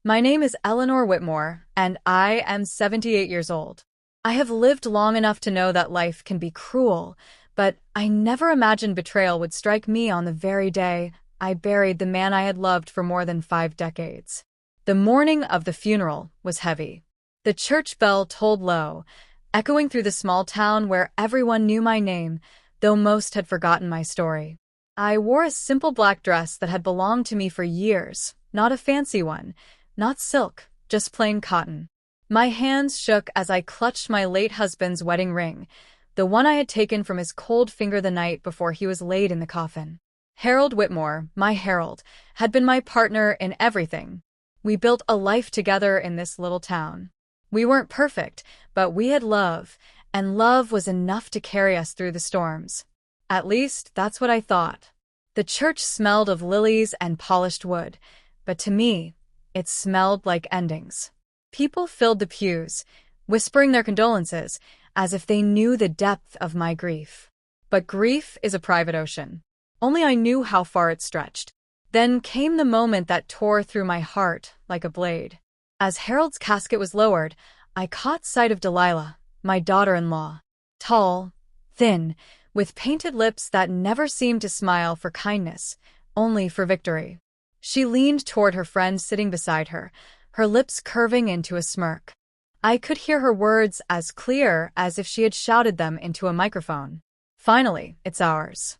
My name is Eleanor Whitmore, and I am 78 years old. I have lived long enough to know that life can be cruel, but I never imagined betrayal would strike me on the very day I buried the man I had loved for more than 5 decades. The morning of the funeral was heavy. The church bell tolled low, echoing through the small town where everyone knew my name, though most had forgotten my story. I wore a simple black dress that had belonged to me for years, not a fancy one, not silk, just plain cotton. My hands shook as I clutched my late husband's wedding ring, the one I had taken from his cold finger the night before he was laid in the coffin. Harold Whitmore, my Harold, had been my partner in everything. We built a life together in this little town. We weren't perfect, but we had love, and love was enough to carry us through the storms. At least, that's what I thought. The church smelled of lilies and polished wood, but to me, it smelled like endings. People filled the pews, whispering their condolences, as if they knew the depth of my grief. But grief is a private ocean. Only I knew how far it stretched. Then came the moment that tore through my heart like a blade. As Harold's casket was lowered, I caught sight of Delilah, my daughter-in-law. Tall, thin, with painted lips that never seemed to smile for kindness, only for victory. She leaned toward her friend sitting beside her, her lips curving into a smirk. I could hear her words as clear as if she had shouted them into a microphone. Finally, it's ours.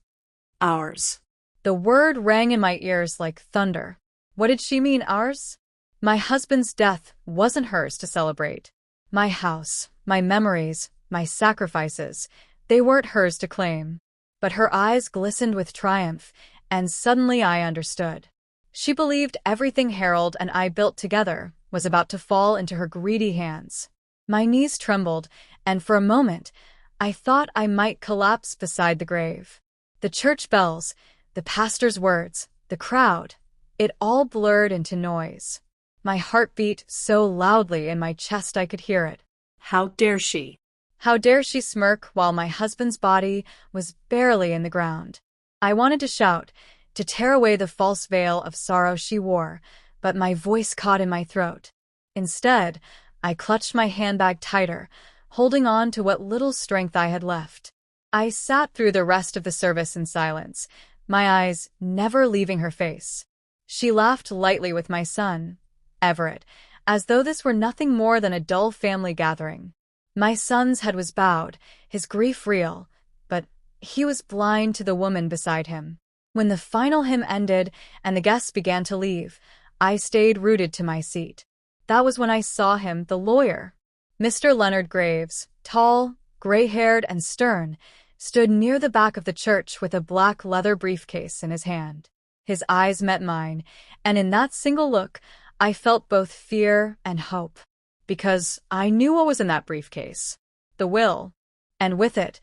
Ours. The word rang in my ears like thunder. What did she mean, ours? My husband's death wasn't hers to celebrate. My house, my memories, my sacrifices, they weren't hers to claim. But her eyes glistened with triumph, and suddenly I understood. She believed everything Harold and I built together was about to fall into her greedy hands. My knees trembled, and for a moment, I thought I might collapse beside the grave. The church bells, the pastor's words, the crowd, it all blurred into noise. My heart beat so loudly in my chest I could hear it. How dare she? How dare she smirk while my husband's body was barely in the ground? I wanted to shout, to tear away the false veil of sorrow she wore, but my voice caught in my throat. Instead, I clutched my handbag tighter, holding on to what little strength I had left. I sat through the rest of the service in silence, my eyes never leaving her face. She laughed lightly with my son, Everett, as though this were nothing more than a dull family gathering. My son's head was bowed, his grief real, but he was blind to the woman beside him. When the final hymn ended and the guests began to leave, I stayed rooted to my seat. That was when I saw him, the lawyer. Mr. Leonard Graves, tall, gray-haired and stern, stood near the back of the church with a black leather briefcase in his hand. His eyes met mine, and in that single look, I felt both fear and hope. Because I knew what was in that briefcase. The will. And with it,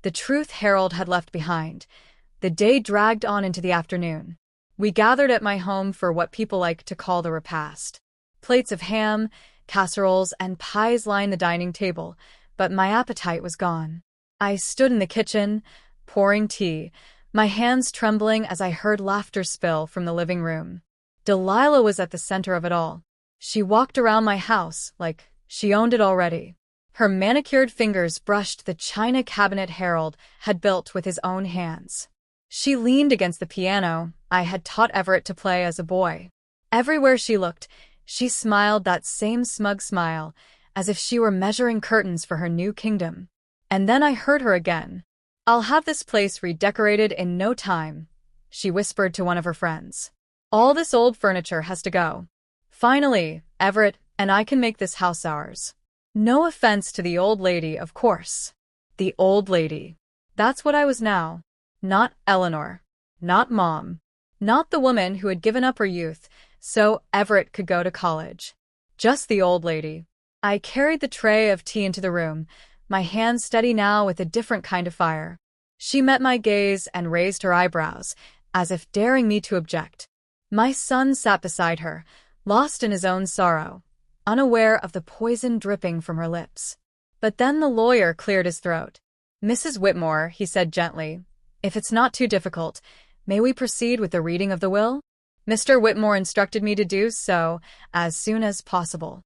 the truth Harold had left behind. The day dragged on into the afternoon. We gathered at my home for what people like to call the repast. Plates of ham, casseroles, and pies lined the dining table, but my appetite was gone. I stood in the kitchen, pouring tea, my hands trembling as I heard laughter spill from the living room. Delilah was at the center of it all. She walked around my house like she owned it already. Her manicured fingers brushed the china cabinet Harold had built with his own hands. She leaned against the piano I had taught Everett to play as a boy. Everywhere she looked, she smiled that same smug smile, as if she were measuring curtains for her new kingdom. And then I heard her again. "I'll have this place redecorated in no time," she whispered to one of her friends. "All this old furniture has to go. Finally, Everett and I can make this house ours." No offense to the old lady, of course. The old lady. That's what I was now. Not Eleanor. Not Mom. Not the woman who had given up her youth so Everett could go to college. Just the old lady. I carried the tray of tea into the room, my hands steady now with a different kind of fire. She met my gaze and raised her eyebrows, as if daring me to object. My son sat beside her, lost in his own sorrow, unaware of the poison dripping from her lips. But then the lawyer cleared his throat. "Mrs. Whitmore," he said gently, "if it's not too difficult, may we proceed with the reading of the will?" Mr. Whitmore instructed me to do so as soon as possible.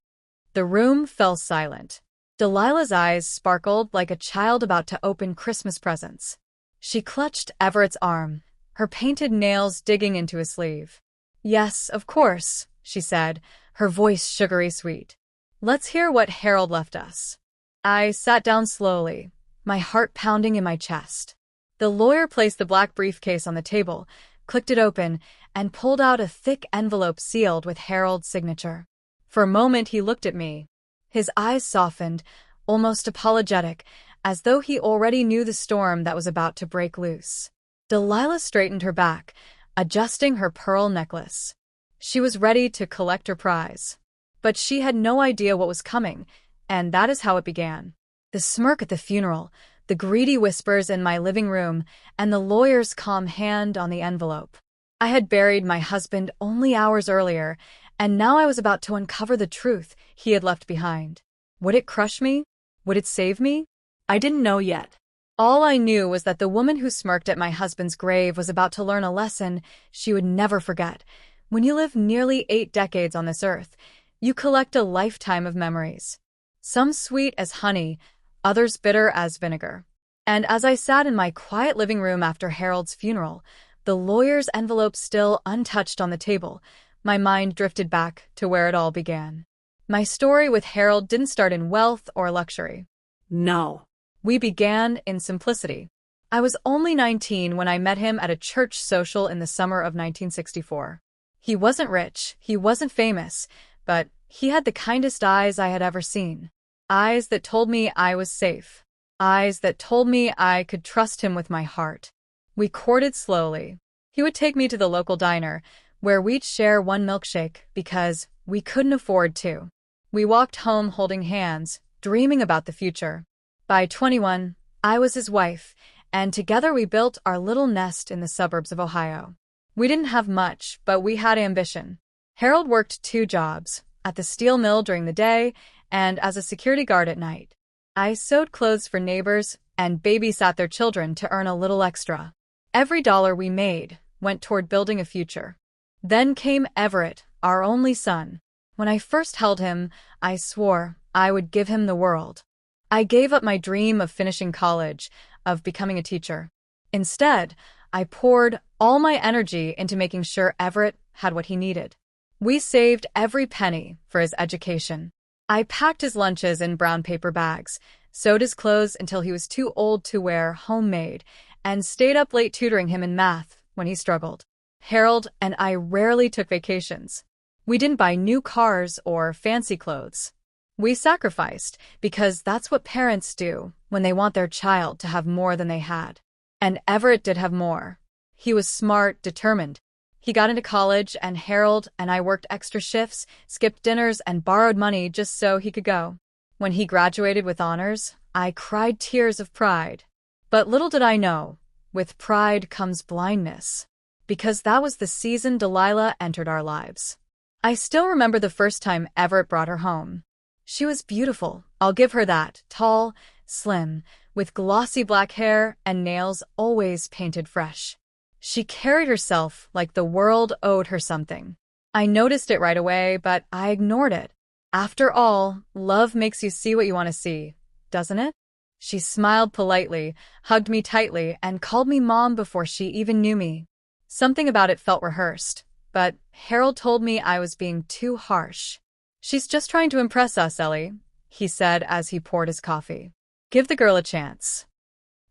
The room fell silent. Delilah's eyes sparkled like a child about to open Christmas presents. She clutched Everett's arm, her painted nails digging into his sleeve. "Yes, of course," she said, her voice sugary sweet. "Let's hear what Harold left us." I sat down slowly, my heart pounding in my chest. The lawyer placed the black briefcase on the table, clicked it open, and pulled out a thick envelope sealed with Harold's signature. For a moment he looked at me. His eyes softened, almost apologetic, as though he already knew the storm that was about to break loose. Delilah straightened her back, adjusting her pearl necklace. She was ready to collect her prize. But she had no idea what was coming, and that is how it began. The smirk at the funeral, the greedy whispers in my living room, and the lawyer's calm hand on the envelope. I had buried my husband only hours earlier, and now I was about to uncover the truth he had left behind. Would it crush me? Would it save me? I didn't know yet. All I knew was that the woman who smirked at my husband's grave was about to learn a lesson she would never forget. When you live nearly 8 decades on this earth, you collect a lifetime of memories. Some sweet as honey, others bitter as vinegar. And as I sat in my quiet living room after Harold's funeral, the lawyer's envelope still untouched on the table, my mind drifted back to where it all began. My story with Harold didn't start in wealth or luxury. No. We began in simplicity. I was only 19 when I met him at a church social in the summer of 1964. He wasn't rich, he wasn't famous, but he had the kindest eyes I had ever seen. Eyes that told me I was safe. Eyes that told me I could trust him with my heart. We courted slowly. He would take me to the local diner, where we'd share one milkshake because we couldn't afford to. We walked home holding hands, dreaming about the future. By 21, I was his wife, and together we built our little nest in the suburbs of Ohio. We didn't have much, but we had ambition. Harold worked 2 jobs, at the steel mill during the day and as a security guard at night. I sewed clothes for neighbors and babysat their children to earn a little extra. Every dollar we made went toward building a future. Then came Everett, our only son. When I first held him, I swore I would give him the world. I gave up my dream of finishing college, of becoming a teacher. Instead, I poured all my energy into making sure Everett had what he needed. We saved every penny for his education. I packed his lunches in brown paper bags, sewed his clothes until he was too old to wear homemade, and stayed up late tutoring him in math when he struggled. Harold and I rarely took vacations. We didn't buy new cars or fancy clothes. We sacrificed because that's what parents do when they want their child to have more than they had. And Everett did have more. He was smart, determined. He got into college, and Harold and I worked extra shifts, skipped dinners, and borrowed money just so he could go. When he graduated with honors, I cried tears of pride. But little did I know, with pride comes blindness. Because that was the season Delilah entered our lives. I still remember the first time Everett brought her home. She was beautiful, I'll give her that, tall, slim, with glossy black hair and nails always painted fresh. She carried herself like the world owed her something. I noticed it right away, but I ignored it. After all, love makes you see what you want to see, doesn't it? She smiled politely, hugged me tightly, and called me Mom before she even knew me. Something about it felt rehearsed, but Harold told me I was being too harsh. "She's just trying to impress us, Ellie," he said as he poured his coffee. "Give the girl a chance."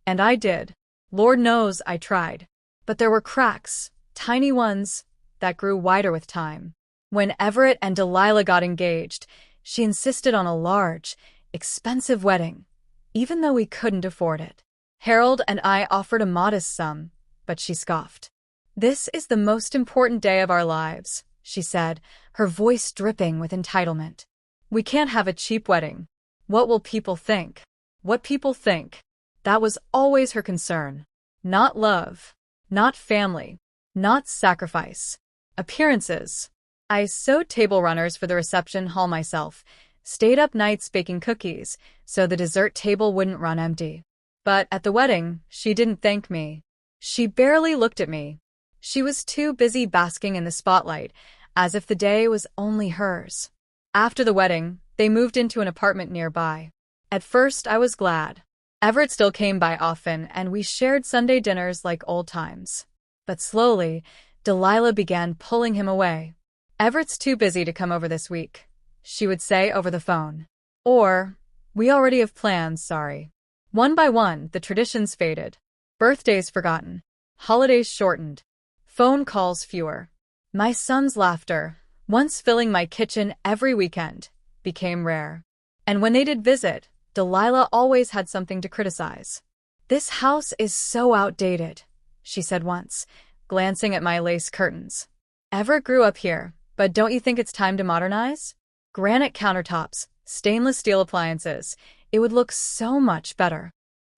And I did. Lord knows I tried. But there were cracks, tiny ones, that grew wider with time. When Everett and Delilah got engaged, she insisted on a large, expensive wedding, even though we couldn't afford it. Harold and I offered a modest sum, but she scoffed. "This is the most important day of our lives," she said, her voice dripping with entitlement. "We can't have a cheap wedding. What will people think?" What people think. That was always her concern. Not love. Not family. Not sacrifice. Appearances. I sewed table runners for the reception hall myself, stayed up nights baking cookies so the dessert table wouldn't run empty. But at the wedding, she didn't thank me. She barely looked at me. She was too busy basking in the spotlight, as if the day was only hers. After the wedding, they moved into an apartment nearby. At first, I was glad. Everett still came by often, and we shared Sunday dinners like old times. But slowly, Delilah began pulling him away. "Everett's too busy to come over this week," she would say over the phone. Or, "We already have plans, sorry." One by one, the traditions faded. Birthdays forgotten. Holidays shortened. Phone calls fewer. My son's laughter, once filling my kitchen every weekend, became rare. And when they did visit, Delilah always had something to criticize. "This house is so outdated," she said once, glancing at my lace curtains. "Everett grew up here, but don't you think it's time to modernize? Granite countertops, stainless steel appliances, it would look so much better."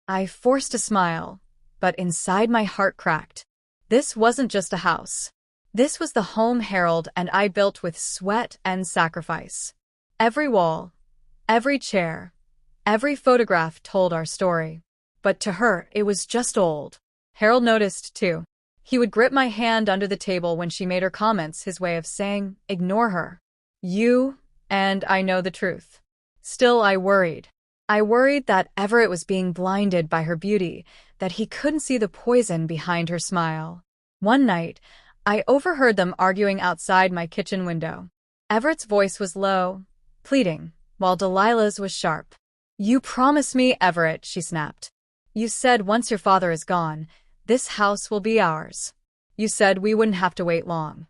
I forced a smile, but inside my heart cracked. This wasn't just a house. This was the home Harold and I built with sweat and sacrifice. Every wall, every chair, every photograph told our story. But to her, it was just old. Harold noticed, too. He would grip my hand under the table when she made her comments, his way of saying, "Ignore her. You and I know the truth." Still, I worried. I worried that Everett was being blinded by her beauty, that he couldn't see the poison behind her smile. One night, I overheard them arguing outside my kitchen window. Everett's voice was low, pleading, while Delilah's was sharp. "You promised me, Everett," she snapped. "You said once your father is gone, this house will be ours. You said we wouldn't have to wait long."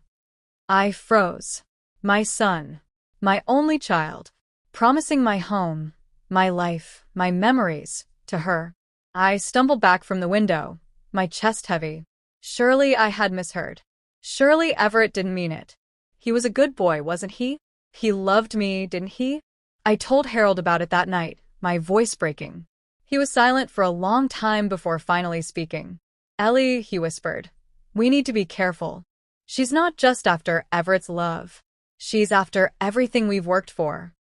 I froze. My son, my only child, promising my home, my life, my memories, to her. I stumbled back from the window, my chest heavy. Surely I had misheard. Surely Everett didn't mean it. He was a good boy, wasn't he? He loved me, didn't he? I told Harold about it that night, my voice breaking. He was silent for a long time before finally speaking. "Ellie," he whispered, "we need to be careful. She's not just after Everett's love. She's after everything we've worked for."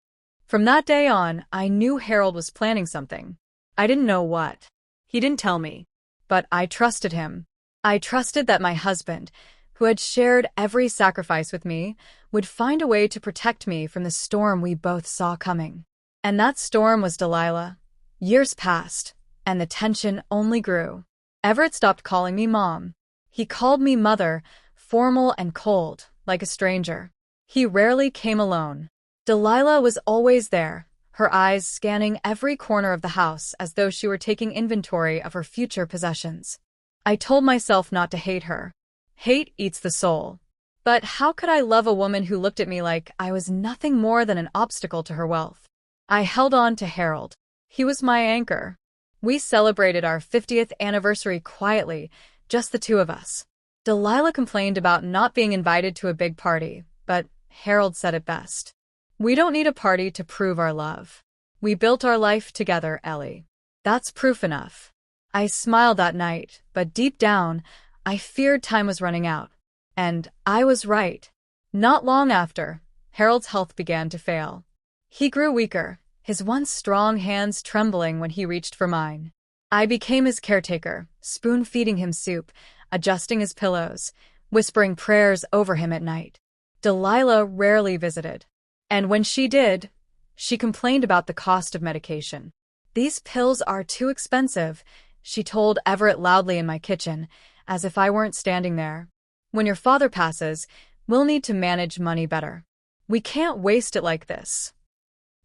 From that day on, I knew Harold was planning something. I didn't know what. He didn't tell me. But I trusted him. I trusted that my husband, who had shared every sacrifice with me, would find a way to protect me from the storm we both saw coming. And that storm was Delilah. Years passed, and the tension only grew. Everett stopped calling me Mom. He called me Mother, formal and cold, like a stranger. He rarely came alone. Delilah was always there, her eyes scanning every corner of the house as though she were taking inventory of her future possessions. I told myself not to hate her. Hate eats the soul. But how could I love a woman who looked at me like I was nothing more than an obstacle to her wealth? I held on to Harold. He was my anchor. We celebrated our 50th anniversary quietly, just the two of us. Delilah complained about not being invited to a big party, but Harold said it best. "We don't need a party to prove our love. We built our life together, Ellie. That's proof enough." I smiled that night, but deep down, I feared time was running out. And I was right. Not long after, Harold's health began to fail. He grew weaker, his once strong hands trembling when he reached for mine. I became his caretaker, spoon-feeding him soup, adjusting his pillows, whispering prayers over him at night. Delilah rarely visited. And when she did, she complained about the cost of medication. "These pills are too expensive," she told Everett loudly in my kitchen, as if I weren't standing there. "When your father passes, we'll need to manage money better. We can't waste it like this."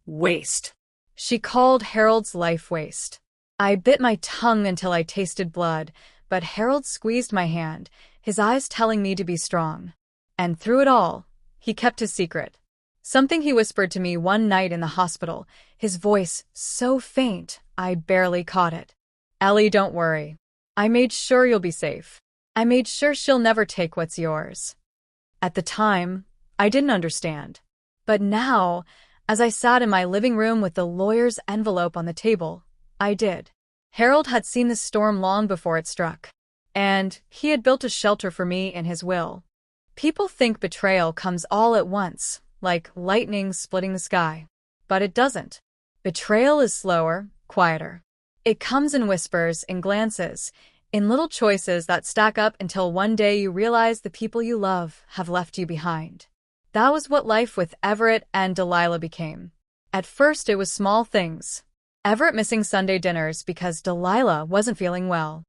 Waste. She called Harold's life waste. I bit my tongue until I tasted blood, but Harold squeezed my hand, his eyes telling me to be strong. And through it all, he kept his secret. Something he whispered to me one night in the hospital, his voice so faint I barely caught it. "Ellie, don't worry. I made sure you'll be safe. I made sure she'll never take what's yours." At the time, I didn't understand. But now, as I sat in my living room with the lawyer's envelope on the table, I did. Harold had seen the storm long before it struck. And he had built a shelter for me in his will. People think betrayal comes all at once, like lightning splitting the sky. But it doesn't. Betrayal is slower, quieter. It comes in whispers, in glances, In little choices that stack up until one day you realize the people you love have left you behind. That was what life with Everett and Delilah became. At first it was small things. Everett missing Sunday dinners because Delilah wasn't feeling well.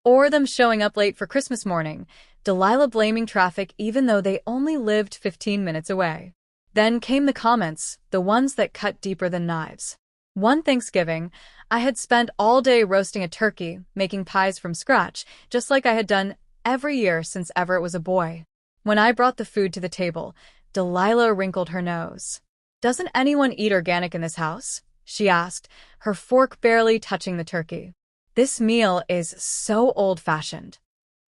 Or them showing up late for Christmas morning, Delilah blaming traffic even though they only lived 15 minutes away. Then came the comments, the ones that cut deeper than knives. One Thanksgiving, I had spent all day roasting a turkey, making pies from scratch, just like I had done every year since Everett was a boy. When I brought the food to the table, Delilah wrinkled her nose. "Doesn't anyone eat organic in this house?" she asked, her fork barely touching the turkey. "This meal is so old-fashioned."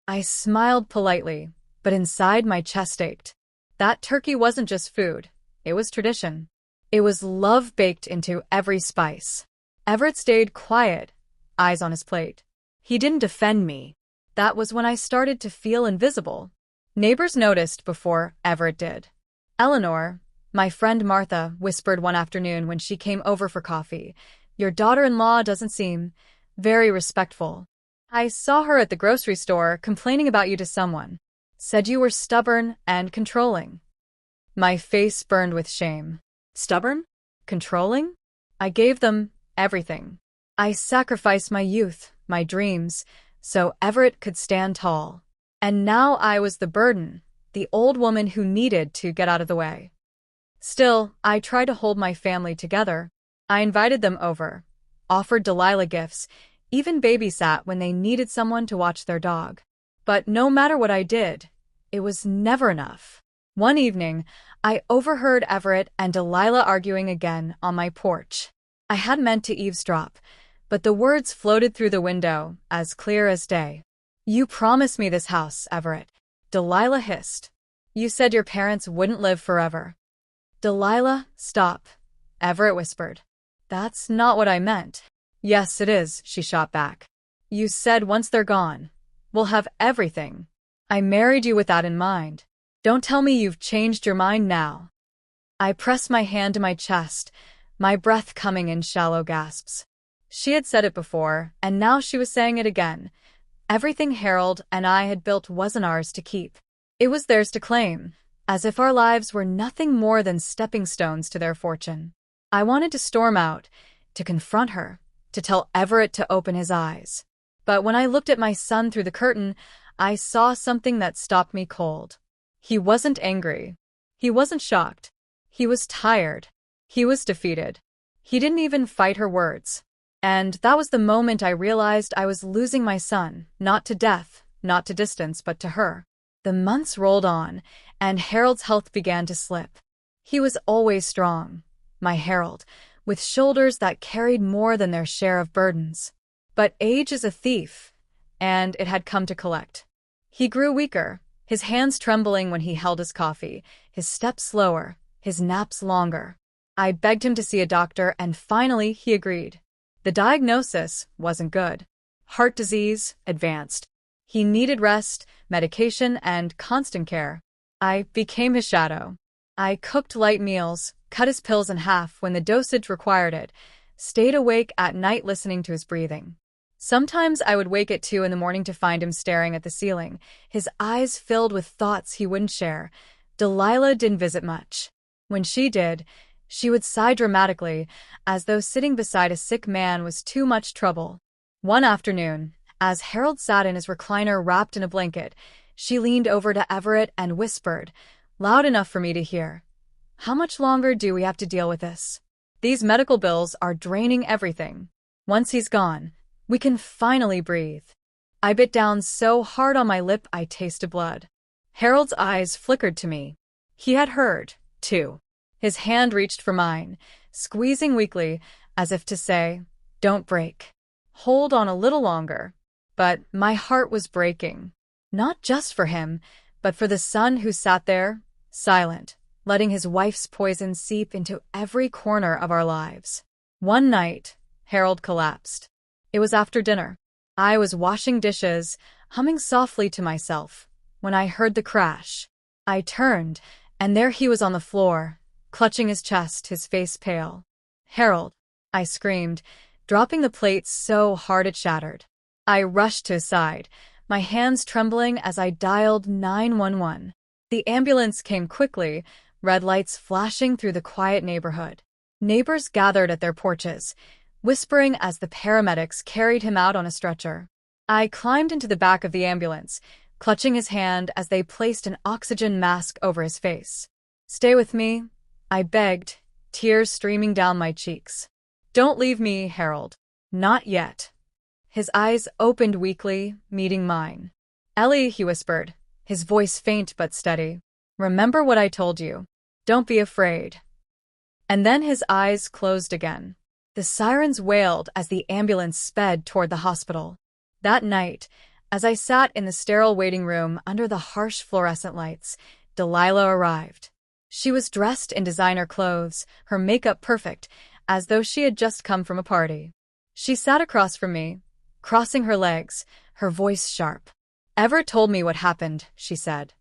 I smiled politely, but inside my chest ached. That turkey wasn't just food, it was tradition. It was love baked into every spice. Everett stayed quiet, eyes on his plate. He didn't defend me. That was when I started to feel invisible. Neighbors noticed before Everett did. Eleanor, my friend Martha, whispered one afternoon when she came over for coffee, "Your daughter-in-law doesn't seem very respectful. I saw her at the grocery store complaining about you to someone. Said you were stubborn and controlling." My face burned with shame. Stubborn? Controlling? I gave them everything. I sacrificed my youth, my dreams, so Everett could stand tall. And now I was the burden, the old woman who needed to get out of the way. Still, I tried to hold my family together. I invited them over, offered Delilah gifts, even babysat when they needed someone to watch their dog. But no matter what I did, it was never enough. One evening, I overheard Everett and Delilah arguing again on my porch. I hadn't meant to eavesdrop, but the words floated through the window, as clear as day. "You promised me this house, Everett," Delilah hissed. "You said your parents wouldn't live forever." "Delilah, stop," Everett whispered. "That's not what I meant." "Yes, it is," she shot back. "You said once they're gone, we'll have everything. I married you with that in mind. Don't tell me you've changed your mind now." I pressed my hand to my chest, my breath coming in shallow gasps. She had said it before, and now she was saying it again. Everything Harold and I had built wasn't ours to keep. It was theirs to claim, as if our lives were nothing more than stepping stones to their fortune. I wanted to storm out, to confront her, to tell Everett to open his eyes. But when I looked at my son through the curtain, I saw something that stopped me cold. He wasn't angry. He wasn't shocked. He was tired. He was defeated. He didn't even fight her words. And that was the moment I realized I was losing my son, not to death, not to distance, but to her. The months rolled on, and Harold's health began to slip. He was always strong, my Harold, with shoulders that carried more than their share of burdens. But age is a thief, and it had come to collect. He grew weaker, his hands trembling when he held his coffee, his steps slower, his naps longer. I begged him to see a doctor, and finally he agreed. The diagnosis wasn't good. Heart disease, advanced. He needed rest, medication, and constant care. I became his shadow. I cooked light meals, cut his pills in half when the dosage required it, stayed awake at night listening to his breathing. Sometimes I would wake at 2 in the morning to find him staring at the ceiling, his eyes filled with thoughts he wouldn't share. Delilah didn't visit much. When she did, she would sigh dramatically, as though sitting beside a sick man was too much trouble. One afternoon, as Harold sat in his recliner wrapped in a blanket, she leaned over to Everett and whispered, loud enough for me to hear, "How much longer do we have to deal with this? These medical bills are draining everything. Once he's gone, we can finally breathe." I bit down so hard on my lip I tasted blood. Harold's eyes flickered to me. He had heard, too. His hand reached for mine, squeezing weakly, as if to say, "Don't break. Hold on a little longer." But my heart was breaking. Not just for him, but for the son who sat there, silent, letting his wife's poison seep into every corner of our lives. One night, Harold collapsed. It was after dinner. I was washing dishes, humming softly to myself, when I heard the crash. I turned, and there he was on the floor, clutching his chest, his face pale. "Harold," I screamed, dropping the plate so hard it shattered. I rushed to his side, my hands trembling as I dialed 911. The ambulance came quickly, red lights flashing through the quiet neighborhood. Neighbors gathered at their porches, whispering as the paramedics carried him out on a stretcher. I climbed into the back of the ambulance, clutching his hand as they placed an oxygen mask over his face. "Stay with me," I begged, tears streaming down my cheeks. "Don't leave me, Harold." "Not yet." His eyes opened weakly, meeting mine. "Ellie," he whispered, his voice faint but steady. "Remember what I told you. Don't be afraid." And then his eyes closed again. The sirens wailed as the ambulance sped toward the hospital. That night, as I sat in the sterile waiting room under the harsh fluorescent lights, Delilah arrived. She was dressed in designer clothes, her makeup perfect, as though she had just come from a party. She sat across from me, crossing her legs, her voice sharp. "Everett told me what happened," she said.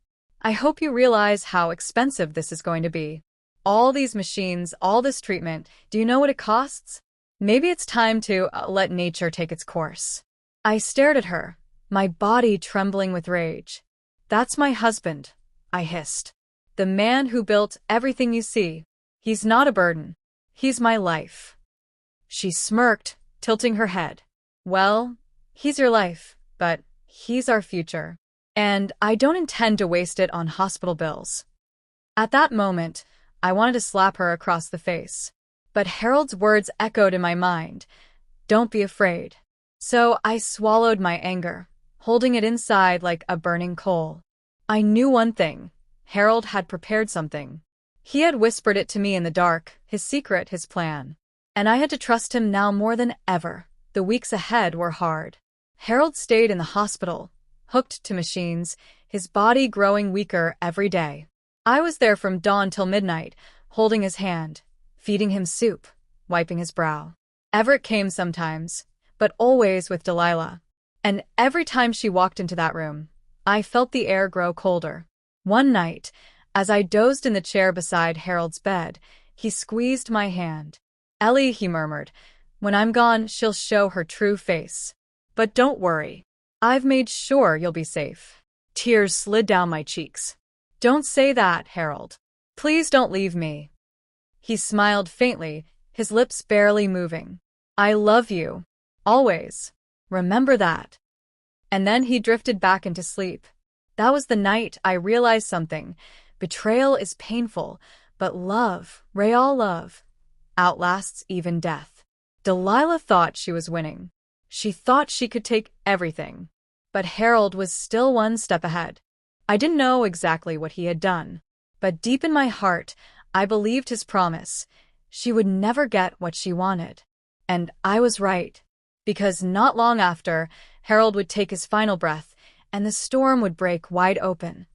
"I hope you realize how expensive this is going to be. All these machines, all this treatment, do you know what it costs? Maybe it's time to let nature take its course." I stared at her, my body trembling with rage. "That's my husband," I hissed. "The man who built everything you see. He's not a burden. He's my life." She smirked, tilting her head. "Well, he's your life, but he's our future. And I don't intend to waste it on hospital bills." At that moment, I wanted to slap her across the face. But Harold's words echoed in my mind. "Don't be afraid." So I swallowed my anger, holding it inside like a burning coal. I knew one thing. Harold had prepared something. He had whispered it to me in the dark, his secret, his plan. And I had to trust him now more than ever. The weeks ahead were hard. Harold stayed in the hospital, hooked to machines, his body growing weaker every day. I was there from dawn till midnight, holding his hand, feeding him soup, wiping his brow. Everett came sometimes, but always with Delilah. And every time she walked into that room, I felt the air grow colder. One night, as I dozed in the chair beside Harold's bed, he squeezed my hand. "Ellie," he murmured, "when I'm gone, she'll show her true face. But don't worry. I've made sure you'll be safe." Tears slid down my cheeks. "Don't say that, Harold. Please don't leave me." He smiled faintly, his lips barely moving. "I love you. Always. Remember that." And then he drifted back into sleep. That was the night I realized something. Betrayal is painful, but love, real love, outlasts even death. Delilah thought she was winning. She thought she could take everything. But Harold was still one step ahead. I didn't know exactly what he had done, but deep in my heart, I believed his promise. She would never get what she wanted. And I was right. Because not long after, Harold would take his final breath, and the storm would break wide open.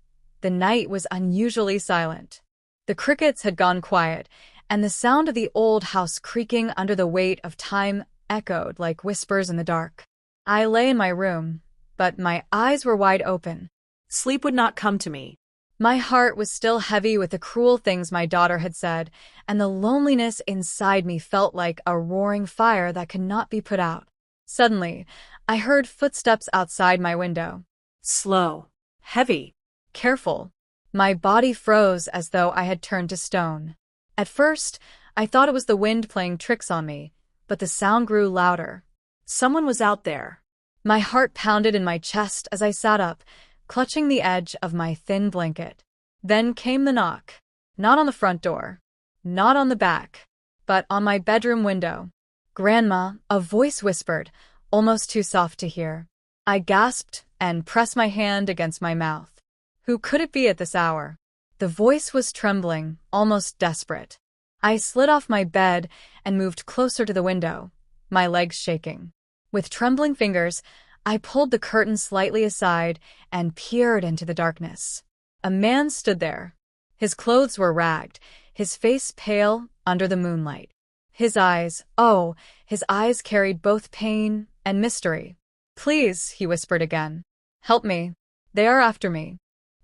The night was unusually silent. The crickets had gone quiet, and the sound of the old house creaking under the weight of time echoed like whispers in the dark. I lay in my room, but my eyes were wide open. Sleep would not come to me. My heart was still heavy with the cruel things my daughter had said, and the loneliness inside me felt like a roaring fire that could not be put out. Suddenly, I heard footsteps outside my window. Slow. Heavy. Careful. My body froze as though I had turned to stone. At first, I thought it was the wind playing tricks on me, but the sound grew louder. Someone was out there. My heart pounded in my chest as I sat up, clutching the edge of my thin blanket. Then came the knock. Not on the front door. Not on the back. But on my bedroom window. "Grandma," a voice whispered, almost too soft to hear. I gasped and pressed my hand against my mouth. Who could it be at this hour? The voice was trembling, almost desperate. I slid off my bed and moved closer to the window, my legs shaking. With trembling fingers, I pulled the curtain slightly aside and peered into the darkness. A man stood there. His clothes were ragged, his face pale under the moonlight. His eyes carried both pain and mystery. "Please," he whispered again. "Help me. They are after me."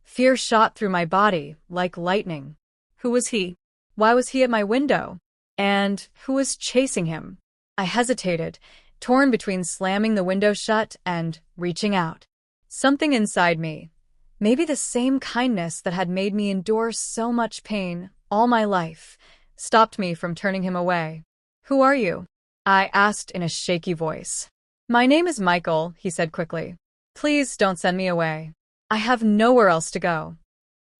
Fear shot through my body like lightning. Who was he? Why was he at my window? And who was chasing him? I hesitated, torn between slamming the window shut and reaching out. Something inside me, maybe the same kindness that had made me endure so much pain all my life, stopped me from turning him away. "Who are you?" I asked in a shaky voice. "My name is Michael," he said quickly. "Please don't send me away. I have nowhere else to go."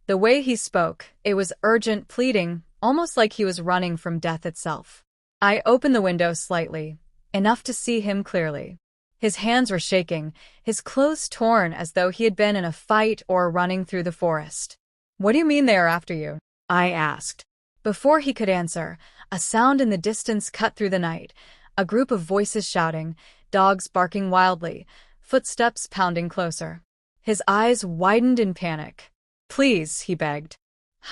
The way he spoke, it was urgent, pleading, almost like he was running from death itself. I opened the window slightly, enough to see him clearly. His hands were shaking, his clothes torn as though he had been in a fight or running through the forest. "What do you mean they are after you?" I asked. Before he could answer, a sound in the distance cut through the night, a group of voices shouting, dogs barking wildly, footsteps pounding closer. His eyes widened in panic. "Please," he begged.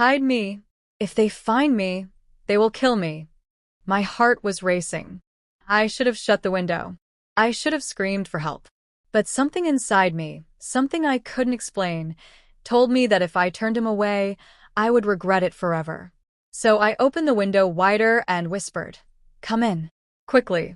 "Hide me. If they find me, they will kill me." My heart was racing. I should have shut the window. I should have screamed for help. But something inside me, something I couldn't explain, told me that if I turned him away, I would regret it forever. So I opened the window wider and whispered, "Come in, quickly."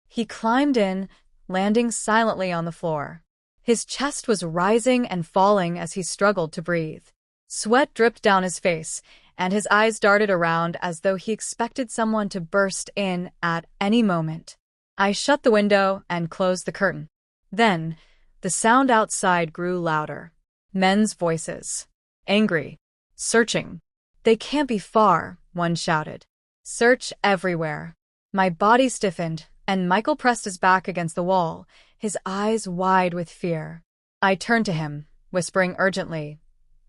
He climbed in, landing silently on the floor. His chest was rising and falling as he struggled to breathe. Sweat dripped down his face, and his eyes darted around as though he expected someone to burst in at any moment. I shut the window and closed the curtain. Then, the sound outside grew louder. Men's voices. Angry. Searching. "They can't be far," one shouted. "Search everywhere." My body stiffened, and Michael pressed his back against the wall, his eyes wide with fear. I turned to him, whispering urgently,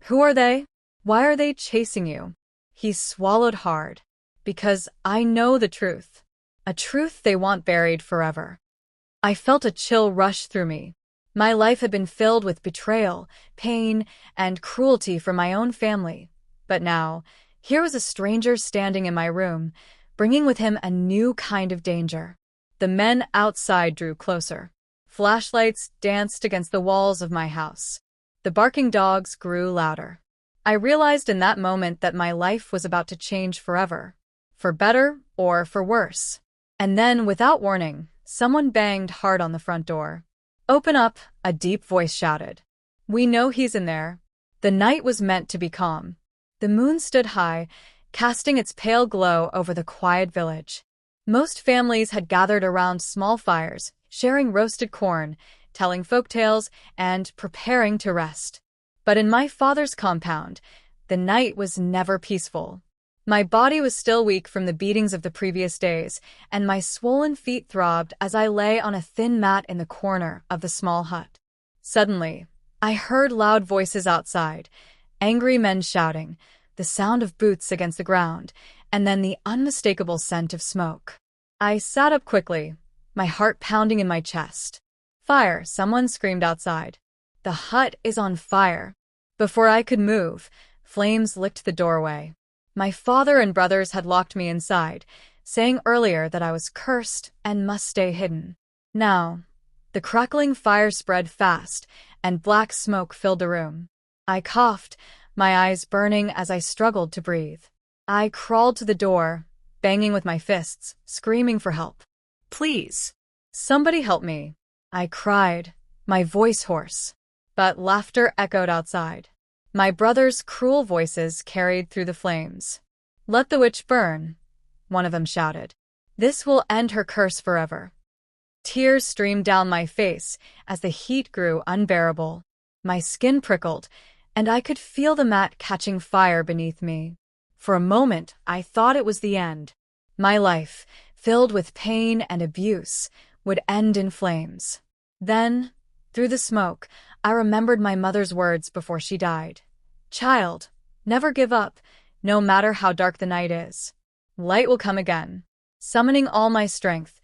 "Who are they? Why are they chasing you?" He swallowed hard. "Because I know the truth. A truth they want buried forever." I felt a chill rush through me. My life had been filled with betrayal, pain, and cruelty from my own family. But now, here was a stranger standing in my room, bringing with him a new kind of danger. The men outside drew closer. Flashlights danced against the walls of my house. The barking dogs grew louder. I realized in that moment that my life was about to change forever, for better or for worse. And then, without warning, someone banged hard on the front door. "Open up," a deep voice shouted. "We know he's in there." The night was meant to be calm. The moon stood high, casting its pale glow over the quiet village. Most families had gathered around small fires, sharing roasted corn, telling folktales, and preparing to rest. But in my father's compound, the night was never peaceful. My body was still weak from the beatings of the previous days, and my swollen feet throbbed as I lay on a thin mat in the corner of the small hut. Suddenly, I heard loud voices outside, angry men shouting, the sound of boots against the ground, and then the unmistakable scent of smoke. I sat up quickly, my heart pounding in my chest. "Fire!" someone screamed outside. "The hut is on fire." Before I could move, flames licked the doorway. My father and brothers had locked me inside, saying earlier that I was cursed and must stay hidden. Now, the crackling fire spread fast, and black smoke filled the room. I coughed, my eyes burning as I struggled to breathe. I crawled to the door, banging with my fists, screaming for help. "Please. Somebody help me," I cried, my voice hoarse. But laughter echoed outside. My brothers' cruel voices carried through the flames. "Let the witch burn," one of them shouted. "This will end her curse forever." Tears streamed down my face as the heat grew unbearable. My skin prickled, and I could feel the mat catching fire beneath me. For a moment, I thought it was the end. My life, filled with pain and abuse, would end in flames. Then, through the smoke, I remembered my mother's words before she died. "Child, never give up, no matter how dark the night is. Light will come again." Summoning all my strength,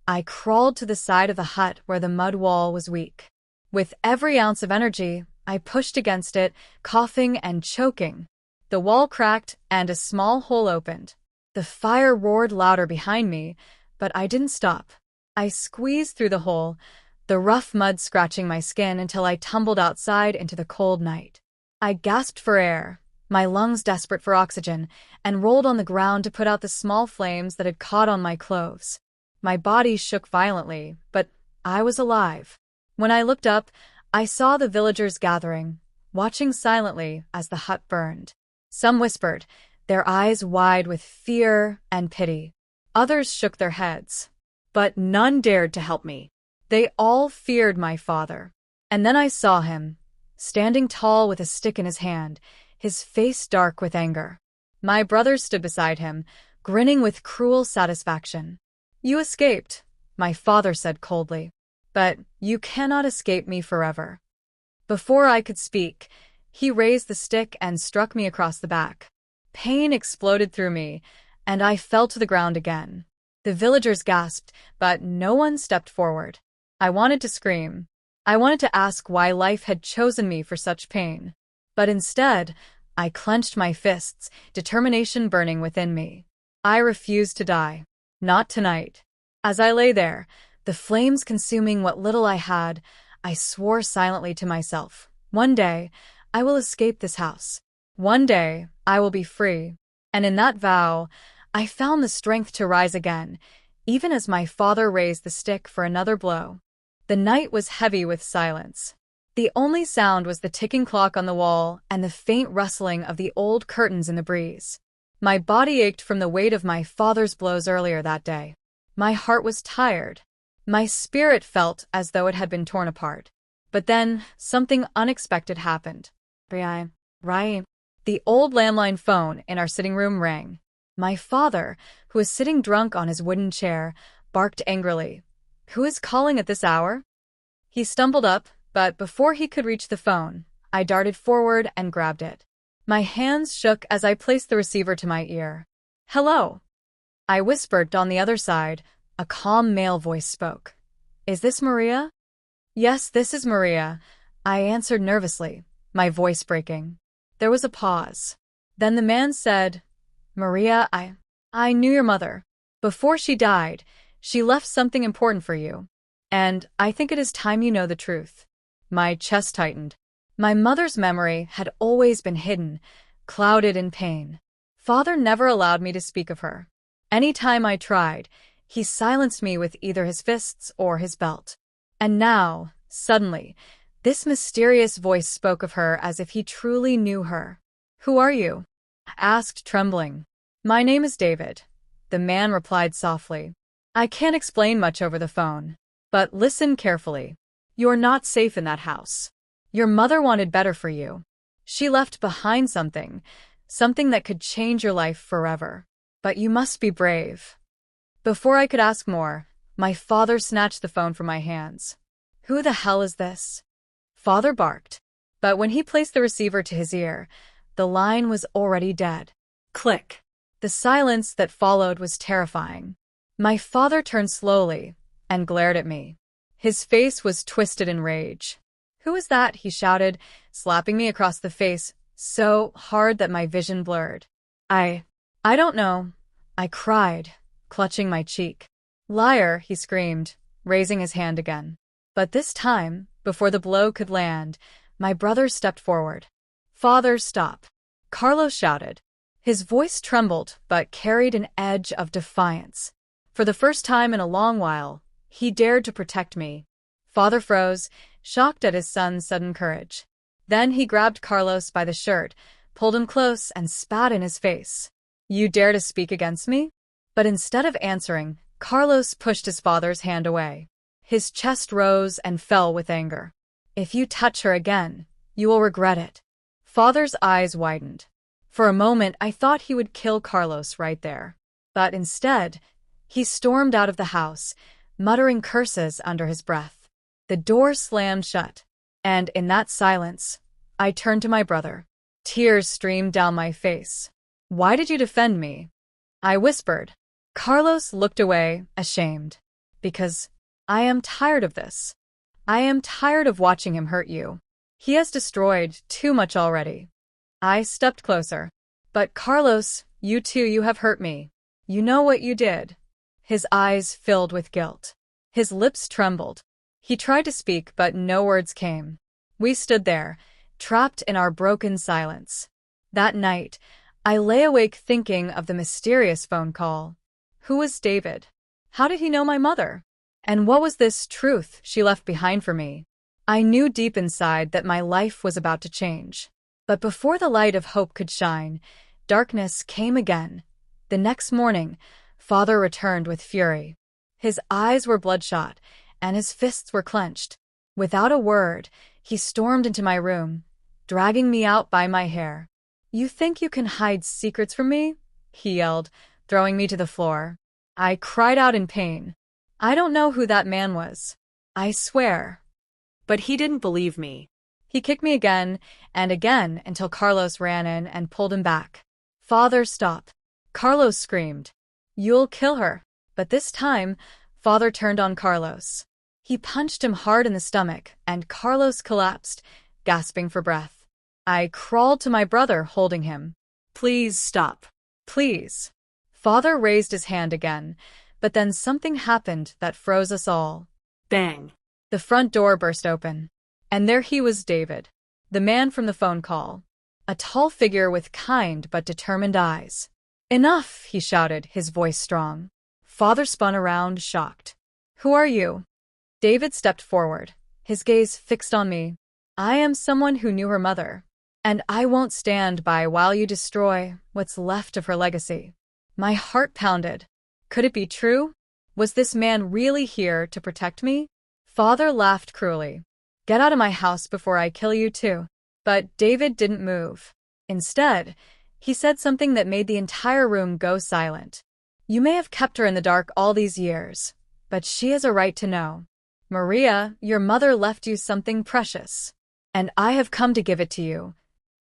I crawled to the side of the hut where the mud wall was weak. With every ounce of energy, I pushed against it, coughing and choking. The wall cracked, and a small hole opened. The fire roared louder behind me, but I didn't stop. I squeezed through the hole, the rough mud scratching my skin until I tumbled outside into the cold night. I gasped for air, my lungs desperate for oxygen, and rolled on the ground to put out the small flames that had caught on my clothes. My body shook violently, but I was alive. When I looked up, I saw the villagers gathering, watching silently as the hut burned. Some whispered, their eyes wide with fear and pity. Others shook their heads, but none dared to help me. They all feared my father. And then I saw him, standing tall with a stick in his hand, his face dark with anger. My brother stood beside him, grinning with cruel satisfaction. "You escaped," my father said coldly. "But you cannot escape me forever." Before I could speak, he raised the stick and struck me across the back. Pain exploded through me, and I fell to the ground again. The villagers gasped, but no one stepped forward. I wanted to scream. I wanted to ask why life had chosen me for such pain. But instead, I clenched my fists, determination burning within me. I refused to die. Not tonight. As I lay there, the flames consuming what little I had, I swore silently to myself, one day, I will escape this house. One day, I will be free. And in that vow, I found the strength to rise again, even as my father raised the stick for another blow. The night was heavy with silence. The only sound was the ticking clock on the wall and the faint rustling of the old curtains in the breeze. My body ached from the weight of my father's blows earlier that day. My heart was tired. My spirit felt as though it had been torn apart. But then, something unexpected happened. The old landline phone in our sitting room rang. My father, who was sitting drunk on his wooden chair, barked angrily. "Who is calling at this hour?" He stumbled up, but before he could reach the phone, I darted forward and grabbed it. My hands shook as I placed the receiver to my ear. "Hello," I whispered on the other side. A calm male voice spoke. "Is this Maria?" "Yes, this is Maria," I answered nervously, my voice breaking. There was a pause. Then the man said, "Maria, I knew your mother. Before she died, she left something important for you. And I think it is time you know the truth." My chest tightened. My mother's memory had always been hidden, clouded in pain. Father never allowed me to speak of her. Any time I tried, he silenced me with either his fists or his belt. And now, suddenly, this mysterious voice spoke of her as if he truly knew her. "Who are you?" I asked, trembling. "My name is David," the man replied softly. "I can't explain much over the phone. But listen carefully. You're not safe in that house. Your mother wanted better for you. She left behind something that could change your life forever. But you must be brave." Before I could ask more, my father snatched the phone from my hands. "Who the hell is this?" Father barked. But when he placed the receiver to his ear, the line was already dead. Click. The silence that followed was terrifying. My father turned slowly and glared at me. His face was twisted in rage. "Who is that?" he shouted, slapping me across the face so hard that my vision blurred. I don't know," I cried, clutching my cheek. "Liar," he screamed, raising his hand again. But this time, before the blow could land, my brother stepped forward. "Father, stop," Carlos shouted. His voice trembled but carried an edge of defiance. For the first time in a long while, he dared to protect me. Father froze, shocked at his son's sudden courage. Then he grabbed Carlos by the shirt, pulled him close, and spat in his face. "You dare to speak against me?" But instead of answering, Carlos pushed his father's hand away. His chest rose and fell with anger. "If you touch her again, you will regret it." Father's eyes widened. For a moment, I thought he would kill Carlos right there. But instead, he stormed out of the house, muttering curses under his breath. The door slammed shut, and in that silence, I turned to my brother. Tears streamed down my face. "Why did you defend me?" I whispered. Carlos looked away, ashamed. "Because I am tired of this. I am tired of watching him hurt you. He has destroyed too much already." I stepped closer. "But Carlos, you have hurt me. You know what you did." His eyes filled with guilt. His lips trembled. He tried to speak, but no words came. We stood there, trapped in our broken silence. That night, I lay awake thinking of the mysterious phone call. Who was David? How did he know my mother? And what was this truth she left behind for me? I knew deep inside that my life was about to change. But before the light of hope could shine, darkness came again. The next morning, Father returned with fury. His eyes were bloodshot, and his fists were clenched. Without a word, he stormed into my room, dragging me out by my hair. "You think you can hide secrets from me?" he yelled, throwing me to the floor. I cried out in pain. "I don't know who that man was. I swear." But he didn't believe me. He kicked me again and again until Carlos ran in and pulled him back. "Father, stop." Carlos screamed. "You'll kill her." But this time, Father turned on Carlos. He punched him hard in the stomach, and Carlos collapsed, gasping for breath. I crawled to my brother, holding him. "Please stop. "Please." Father raised his hand again, but then something happened that froze us all. Bang. The front door burst open. And there he was, David, the man from the phone call. A tall figure with kind but determined eyes. "Enough," he shouted, his voice strong. Father spun around, shocked. "Who are you?" David stepped forward, his gaze fixed on me. "I am someone who knew her mother, and I won't stand by while you destroy what's left of her legacy." My heart pounded. Could it be true? Was this man really here to protect me? Father laughed cruelly. "Get out of my house before I kill you too." But David didn't move. Instead, he said something that made the entire room go silent. "You may have kept her in the dark all these years, but she has a right to know. Maria, your mother left you something precious, and I have come to give it to you."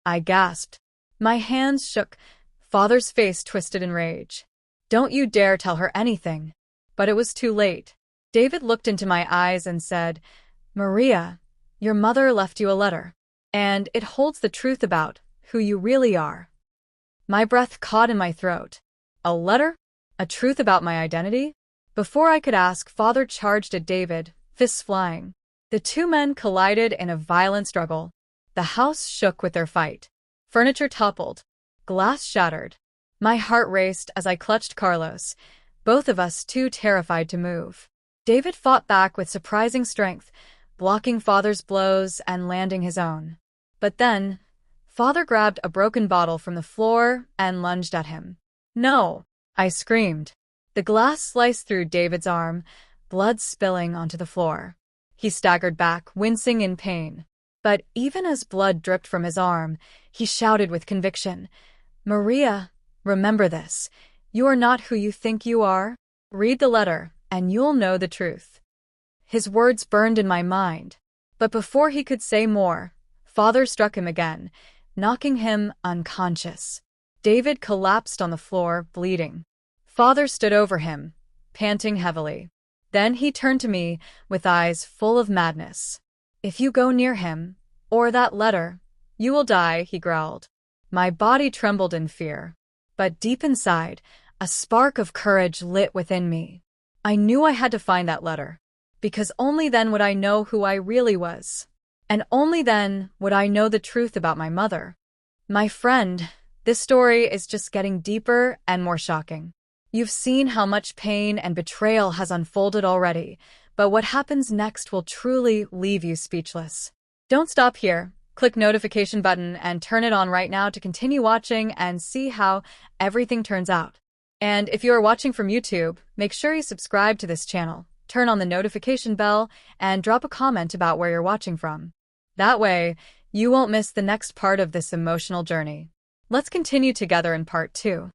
I gasped. My hands shook. Father's face twisted in rage. "Don't you dare tell her anything." But it was too late. David looked into my eyes and said, "Maria, your mother left you a letter, and it holds the truth about who you really are." My breath caught in my throat. A letter? A truth about my identity? Before I could ask, Father charged at David, fists flying. The two men collided in a violent struggle. The house shook with their fight. Furniture toppled. Glass shattered. My heart raced as I clutched Carlos, both of us too terrified to move. David fought back with surprising strength, blocking Father's blows and landing his own. But then, Father grabbed a broken bottle from the floor and lunged at him. "No!" I screamed. The glass sliced through David's arm, blood spilling onto the floor. He staggered back, wincing in pain. But even as blood dripped from his arm, he shouted with conviction, "Maria, remember this. You are not who you think you are. Read the letter, and you'll know the truth." His words burned in my mind. But before he could say more, Father struck him again, knocking him unconscious. David collapsed on the floor, bleeding. Father stood over him, panting heavily. Then he turned to me with eyes full of madness. "If you go near him, or that letter, you will die," he growled. My body trembled in fear. But deep inside, a spark of courage lit within me. I knew I had to find that letter, because only then would I know who I really was. And only then would I know the truth about my mother. My friend, this story is just getting deeper and more shocking. You've seen how much pain and betrayal has unfolded already, but what happens next will truly leave you speechless. Don't stop here. Click notification button and turn it on right now to continue watching and see how everything turns out. And if you are watching from YouTube, make sure you subscribe to this channel, turn on the notification bell, and drop a comment about where you're watching from. That way, you won't miss the next part of this emotional journey. Let's continue together in part 2.